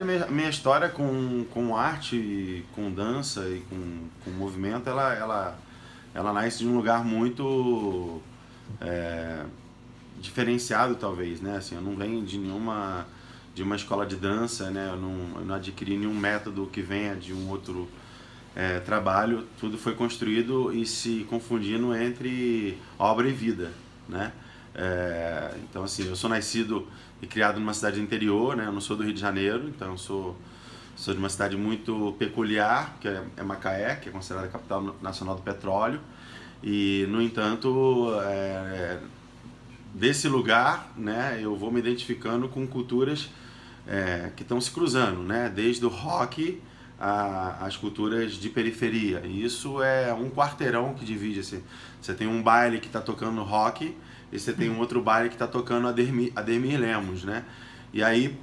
A minha história com arte, com dança e com movimento, ela nasce de um lugar muito é, diferenciado, talvez, né? Assim, eu não venho de uma escola de dança, né? Eu não adquiri nenhum método que venha de um outro trabalho. Tudo foi construído e se confundindo entre obra e vida, né? Então, assim, eu sou nascido e criado numa cidade do interior, né? Eu não sou do Rio de Janeiro, então eu sou de uma cidade muito peculiar, que é Macaé, que é considerada a capital nacional do petróleo. E, no entanto, desse lugar, né, eu vou me identificando com culturas que estão se cruzando, né, desde o rock às culturas de periferia. E isso é um quarteirão que divide. Assim. Você tem um baile que está tocando rock e você tem um outro baile que está tocando Ademir Lemos, né? E aí,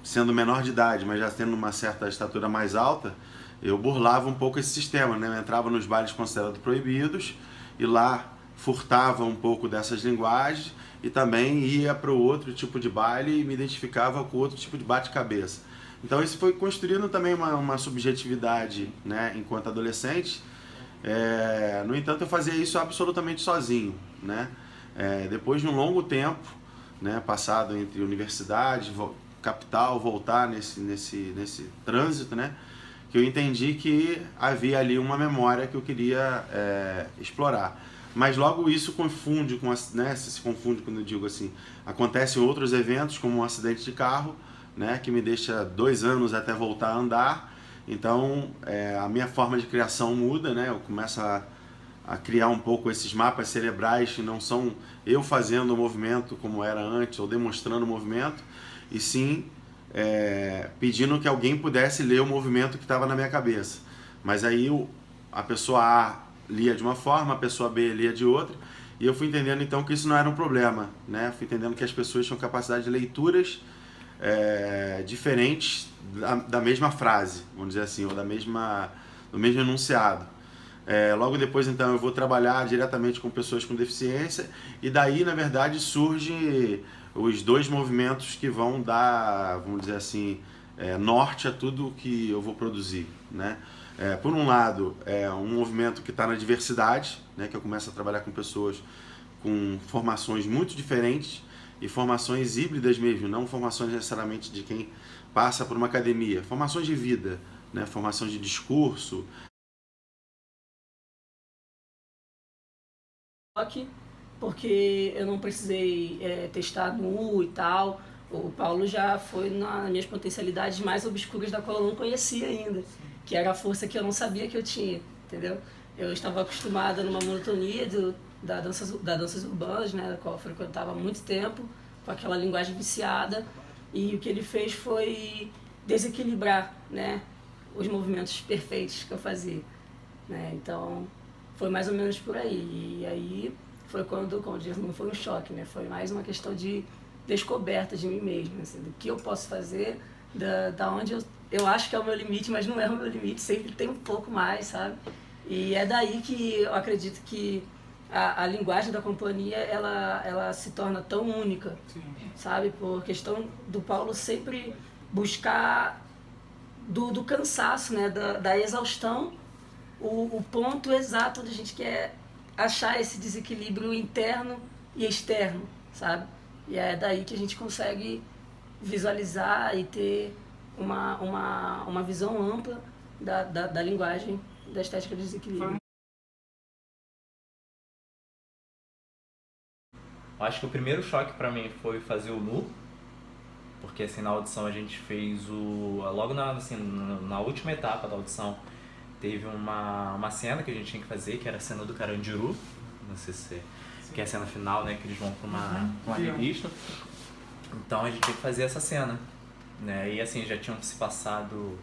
sendo menor de idade, mas já tendo uma certa estatura mais alta, eu burlava um pouco esse sistema, né? Eu entrava nos bailes considerados proibidos e lá furtava um pouco dessas linguagens e também ia para o outro tipo de baile e me identificava com outro tipo de bate-cabeça. Então isso foi construindo também uma subjetividade, né, enquanto adolescente. No entanto, eu fazia isso absolutamente sozinho, né? Depois de um longo tempo, né, passado entre universidade, capital, voltar nesse trânsito, né, que eu entendi que havia ali uma memória que eu queria explorar. Mas logo isso confunde né, se confunde quando eu digo assim, acontecem outros eventos como um acidente de carro, né, que me deixa 2 anos até voltar a andar. Então a minha forma de criação muda, né, eu começo a criar um pouco esses mapas cerebrais que não são eu fazendo o movimento como era antes ou demonstrando o movimento, e sim pedindo que alguém pudesse ler o movimento que estava na minha cabeça. Mas aí a pessoa A lia de uma forma, a pessoa B lia de outra, e eu fui entendendo então que isso não era um problema, né? Fui entendendo que as pessoas tinham capacidade de leituras diferentes da mesma frase, vamos dizer assim, ou do mesmo enunciado. Logo depois, então, eu vou trabalhar diretamente com pessoas com deficiência e daí, na verdade, surge os dois movimentos que vão dar, vamos dizer assim, norte a tudo que eu vou produzir, né? Por um lado, um movimento que está na diversidade, né, que eu começo a trabalhar com pessoas com formações muito diferentes e formações híbridas mesmo, não formações necessariamente de quem passa por uma academia, formações de vida, né, formação de discurso. Rock, porque eu não precisei testar nu e tal. O Paulo já foi nas minhas potencialidades mais obscuras da qual eu não conhecia ainda, que era a força que eu não sabia que eu tinha, entendeu? Eu estava acostumada numa monotonia da danças urbanas, né, da qual eu frequentava há muito tempo, com aquela linguagem viciada, e o que ele fez foi desequilibrar, né, os movimentos perfeitos que eu fazia, né? Então foi mais ou menos por aí. E aí foi quando, como diz, não foi um choque, né? Foi mais uma questão de descoberta de mim mesmo, assim, do que eu posso fazer, da onde eu acho que é o meu limite, mas não é o meu limite, sempre tem um pouco mais, sabe? E é daí que eu acredito que a linguagem da companhia, ela se torna tão única, sim, sabe? Por questão do Paulo sempre buscar do cansaço, né? Da exaustão, o ponto exato onde a gente quer achar esse desequilíbrio interno e externo, sabe? E é daí que a gente consegue visualizar e ter uma visão ampla da linguagem da estética do desequilíbrio. Eu acho que o primeiro choque pra mim foi fazer o nu, porque assim na audição a gente fez logo na última etapa da audição teve uma cena que a gente tinha que fazer, que era a cena do Carandiru, não sei se que é a cena final, né, que eles vão pra uma revista. Então a gente tinha que fazer essa cena, né? E assim, já tinham se passado,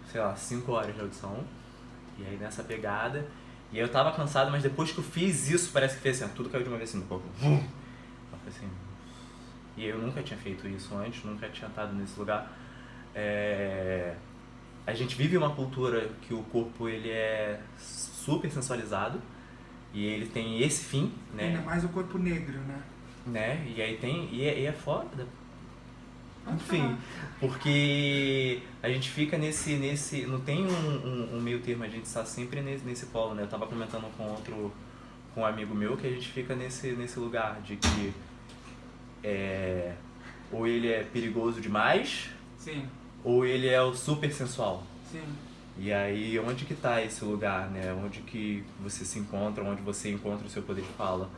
sei lá, 5 horas de audição. E aí nessa pegada, e aí eu tava cansado, mas depois que eu fiz isso, parece que fez assim, tudo caiu de uma vez assim no corpo. Eu falei assim, e eu nunca tinha feito isso antes, nunca tinha estado nesse lugar. A gente vive uma cultura que o corpo ele é super sensualizado e ele tem esse fim, né? Ainda mais o corpo negro, né? E aí tem e é foda, Enfim, porque a gente fica nesse não tem um meio termo, a gente está sempre nesse polo, né? Eu tava comentando com um amigo meu que a gente fica nesse lugar de que ou ele é perigoso demais, Sim, ou ele é o super sensual. sim. E aí, onde que tá esse lugar, né? Onde que você se encontra, onde você encontra o seu poder de fala,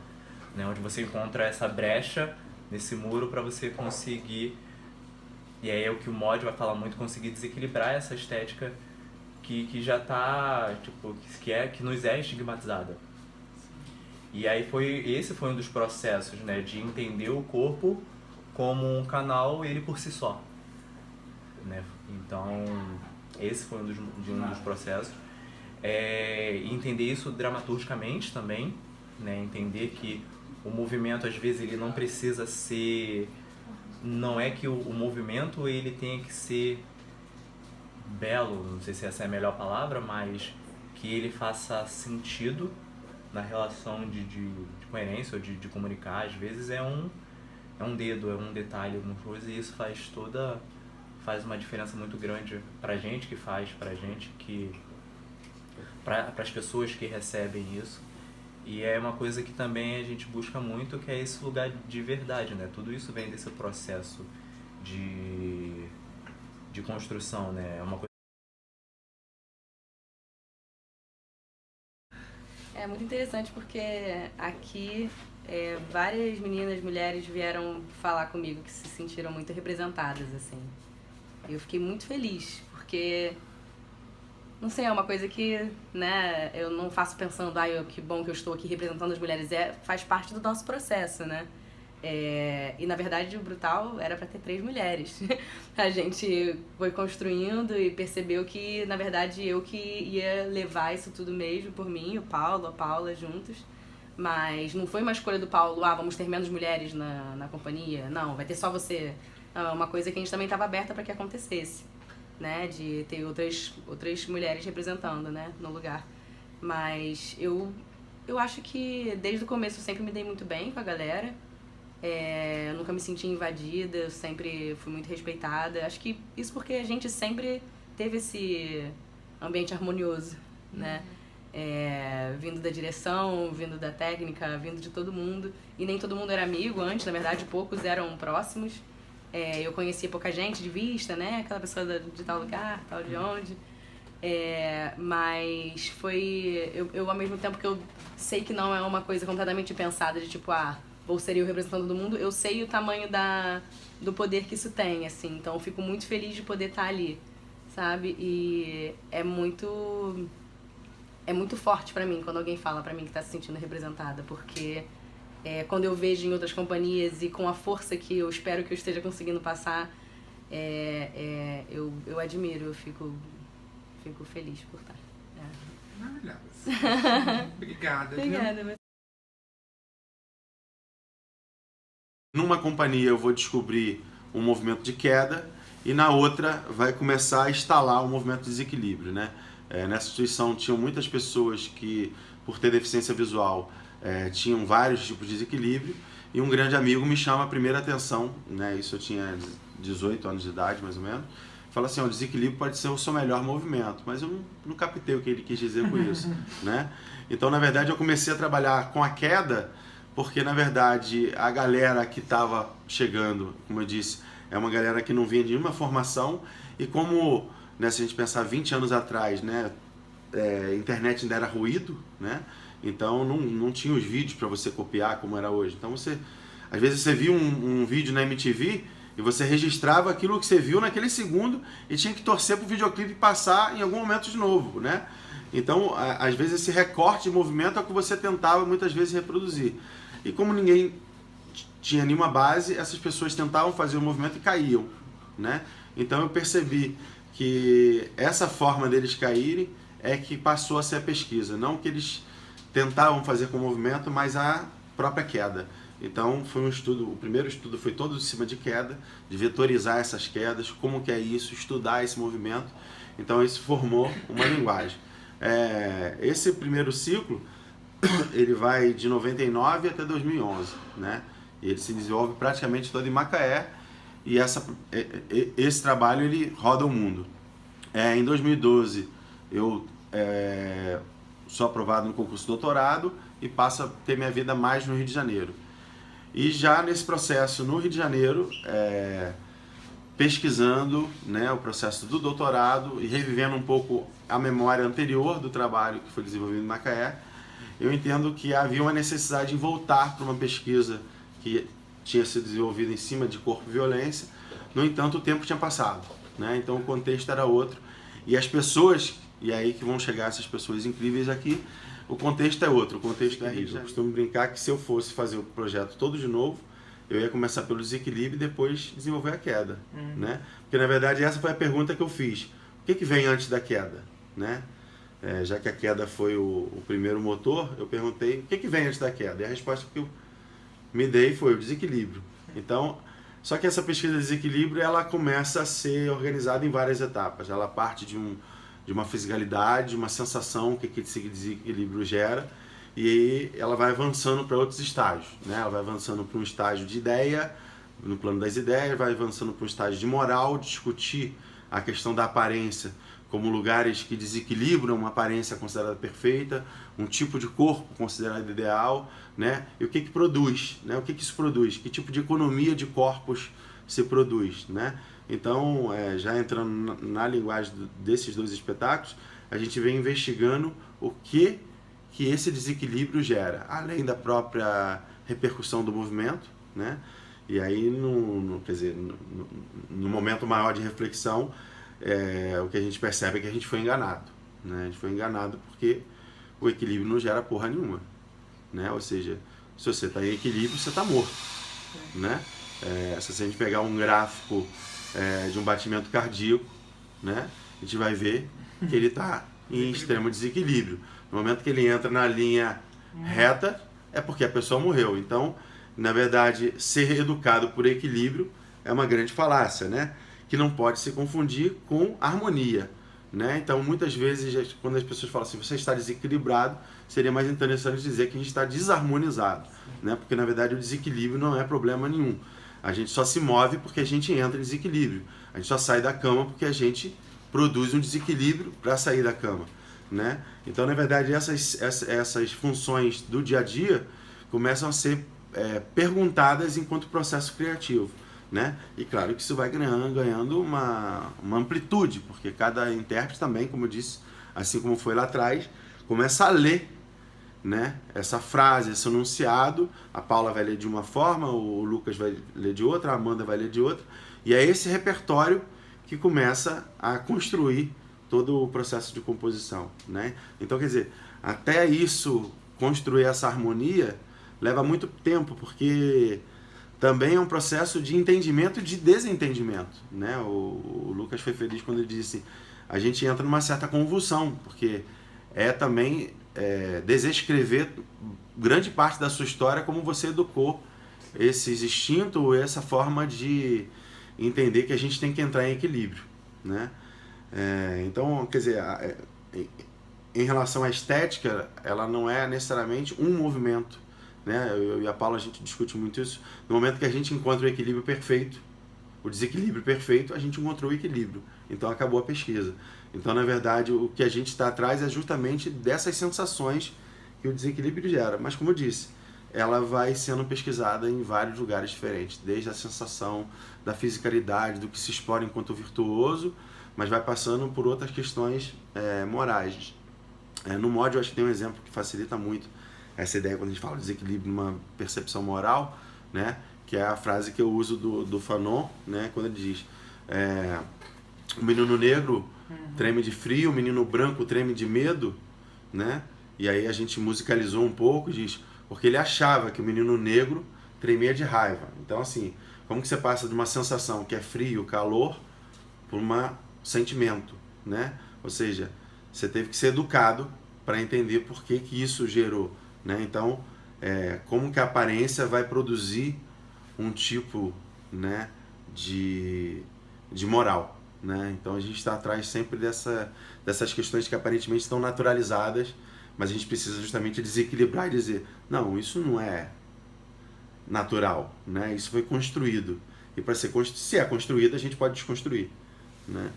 né? Onde você encontra essa brecha nesse muro para você conseguir, e aí é o que o mod vai falar muito, conseguir desequilibrar essa estética que já tá, tipo, que nos é estigmatizada. E aí esse foi um dos processos, né? De entender o corpo como um canal, ele por si só, né? Então, esse foi um dos processos. Entender isso dramaturgicamente também, né? Entender que o movimento, às vezes, ele não precisa ser... Não é que o movimento ele tenha que ser belo, não sei se essa é a melhor palavra, mas que ele faça sentido na relação de coerência ou de comunicar. Às vezes é um dedo, é um detalhe, alguma coisa, e isso faz uma diferença muito grande pra gente que faz, pra gente que... para as pessoas que recebem isso. E é uma coisa que também a gente busca muito, que é esse lugar de verdade, né? Tudo isso vem desse processo de construção, né? É uma coisa... É muito interessante porque aqui várias meninas, mulheres vieram falar comigo que se sentiram muito representadas, assim. Eu fiquei muito feliz, porque, não sei, é uma coisa que, né, eu não faço pensando, que bom que eu estou aqui representando as mulheres, faz parte do nosso processo, né? E na verdade o Brutal era para ter 3 mulheres. A gente foi construindo e percebeu que na verdade eu que ia levar isso tudo mesmo por mim, o Paulo, a Paula juntos. Mas não foi uma escolha do Paulo, vamos ter menos mulheres na companhia. Não, vai ter só você. Uma coisa que a gente também estava aberta para que acontecesse, né? De ter outras mulheres representando, né? No lugar. Mas eu acho que desde o começo eu sempre me dei muito bem com a galera. Eu nunca me senti invadida, eu sempre fui muito respeitada. Acho que isso porque a gente sempre teve esse ambiente harmonioso, né? Vindo da direção, vindo da técnica, vindo de todo mundo. E nem todo mundo era amigo antes, na verdade poucos eram próximos. Eu conhecia pouca gente de vista, né? Aquela pessoa de tal lugar, tal de onde. Mas foi... Eu, ao mesmo tempo que eu sei que não é uma coisa completamente pensada de tipo, vou ser eu representando todo mundo, eu sei o tamanho do poder que isso tem, assim. Então eu fico muito feliz de poder estar ali, sabe? E é muito forte pra mim quando alguém fala pra mim que tá se sentindo representada, porque quando eu vejo em outras companhias e com a força que eu espero que eu esteja conseguindo passar, eu admiro, eu fico feliz por estar. Maravilhosa. Obrigada. Obrigada. Numa companhia eu vou descobrir um movimento de queda e na outra vai começar a instalar um movimento de desequilíbrio, né? Nessa instituição tinham muitas pessoas que, por ter deficiência visual, tinham vários tipos de desequilíbrio, e um grande amigo me chama a primeira atenção, né? Isso eu tinha 18 anos de idade, mais ou menos. Fala assim, o desequilíbrio pode ser o seu melhor movimento, mas eu não captei o que ele quis dizer com isso, né? Então, na verdade, eu comecei a trabalhar com a queda, porque, na verdade, a galera que estava chegando, como eu disse, é uma galera que não vinha de nenhuma formação, e como, né, se a gente pensar 20 anos atrás, né, a internet ainda era ruído, né? Então não tinha os vídeos para você copiar como era hoje. Então às vezes você via um vídeo na MTV e você registrava aquilo que você viu naquele segundo e tinha que torcer para o videoclipe passar em algum momento de novo, né? Então, às vezes esse recorte de movimento é o que você tentava muitas vezes reproduzir. E como ninguém tinha nenhuma base, essas pessoas tentavam fazer o movimento e caíam, né? Então eu percebi que essa forma deles caírem é que passou a ser a pesquisa, não que eles tentavam fazer com o movimento, mas a própria queda. Então foi um estudo, o primeiro estudo foi todo em cima de queda, de vetorizar essas quedas, como que é isso, estudar esse movimento. Então isso formou uma linguagem. Esse primeiro ciclo, ele vai de 99 até 2011, né? E ele se desenvolve praticamente todo em Macaé, e esse trabalho ele roda o mundo. Em 2012 eu sou aprovado no concurso de doutorado e passo a ter minha vida mais no Rio de Janeiro. E já nesse processo no Rio de Janeiro, pesquisando, né, o processo do doutorado e revivendo um pouco a memória anterior do trabalho que foi desenvolvido em Macaé, eu entendo que havia uma necessidade de voltar para uma pesquisa que tinha sido desenvolvida em cima de corpo e violência. No entanto, o tempo tinha passado, né? Então o contexto era outro. E as pessoas, e é aí que vão chegar essas pessoas incríveis aqui, o contexto é outro, o contexto é rígido. Eu costumo brincar que se eu fosse fazer o projeto todo de novo, eu ia começar pelo desequilíbrio e depois desenvolver a queda, né? Porque na verdade essa foi a pergunta que eu fiz. O que vem antes da queda, né? Já que a queda foi o primeiro motor, eu perguntei o que vem antes da queda. E a resposta que eu me dei foi o desequilíbrio. Então, só que essa pesquisa de desequilíbrio, ela começa a ser organizada em várias etapas. Ela parte de uma fisicalidade, uma sensação que esse desequilíbrio gera, e aí ela vai avançando para outros estágios, né? Ela vai avançando para um estágio de ideia, no plano das ideias, vai avançando para um estágio de moral, discutir a questão da aparência como lugares que desequilibram uma aparência considerada perfeita, um tipo de corpo considerado ideal, né? E o que produz, né? O que isso produz? Que tipo de economia de corpos se produz, né? Então, já entrando na linguagem desses dois espetáculos, a gente vem investigando o que esse desequilíbrio gera, além da própria repercussão do movimento, né? E aí, no momento maior de reflexão, o que a gente percebe é que a gente foi enganado, né? A gente foi enganado porque o equilíbrio não gera porra nenhuma, né? Ou seja, se você está em equilíbrio, você está morto, né? Se a gente pegar um gráfico de um batimento cardíaco, né? A gente vai ver que ele está em extremo desequilíbrio. No momento que ele entra na linha reta, é porque a pessoa morreu. Então, na verdade, ser educado por equilíbrio é uma grande falácia, né? Que não pode se confundir com harmonia, né? Então, muitas vezes, quando as pessoas falam assim, você está desequilibrado, seria mais interessante dizer que a gente está desarmonizado, né? Porque, na verdade, o desequilíbrio não é problema nenhum. A gente só se move porque a gente entra em desequilíbrio. A gente só sai da cama porque a gente produz um desequilíbrio para sair da cama, né? Então, na verdade, essas funções do dia a dia começam a ser perguntadas enquanto processo criativo, né? E claro que isso vai ganhando uma amplitude, porque cada intérprete também, como eu disse, assim como foi lá atrás, começa a ler, né, essa frase, esse enunciado. A Paula vai ler de uma forma, o Lucas vai ler de outra, a Amanda vai ler de outra, e é esse repertório que começa a construir todo o processo de composição, né? Então, quer dizer, até isso, construir essa harmonia, leva muito tempo, porque também é um processo de entendimento e de desentendimento, né? O Lucas foi feliz quando ele disse, a gente entra numa certa convulsão, porque também desescrever grande parte da sua história, como você educou esses instintos, essa forma de entender que a gente tem que entrar em equilíbrio, né? Então, quer dizer, em relação à estética, ela não é necessariamente um movimento, né? Eu e a Paula, a gente discute muito isso. No momento que a gente encontra o equilíbrio perfeito, o desequilíbrio perfeito, a gente encontrou o equilíbrio. Então acabou a pesquisa. Então, na verdade, o que a gente está atrás é justamente dessas sensações que o desequilíbrio gera. Mas, como eu disse, ela vai sendo pesquisada em vários lugares diferentes, desde a sensação da fisicalidade, do que se explora enquanto virtuoso, mas vai passando por outras questões morais. No mod, eu acho que tem um exemplo que facilita muito essa ideia quando a gente fala de desequilíbrio numa percepção moral, né? Que é a frase que eu uso do Fanon, né? Quando ele diz o menino negro treme de frio, o menino branco treme de medo, né? E aí a gente musicalizou um pouco, diz, porque ele achava que o menino negro tremia de raiva. Então, assim, como que você passa de uma sensação que é frio, calor, por um sentimento, né? Ou seja, você teve que ser educado para entender por que isso gerou, né? Então, como que a aparência vai produzir um tipo, né, de moral, né? Então a gente está atrás sempre dessas questões que aparentemente estão naturalizadas, mas a gente precisa justamente desequilibrar e dizer, não, isso não é natural, né? Isso foi construído. E para se é construída, a gente pode desconstruir, né?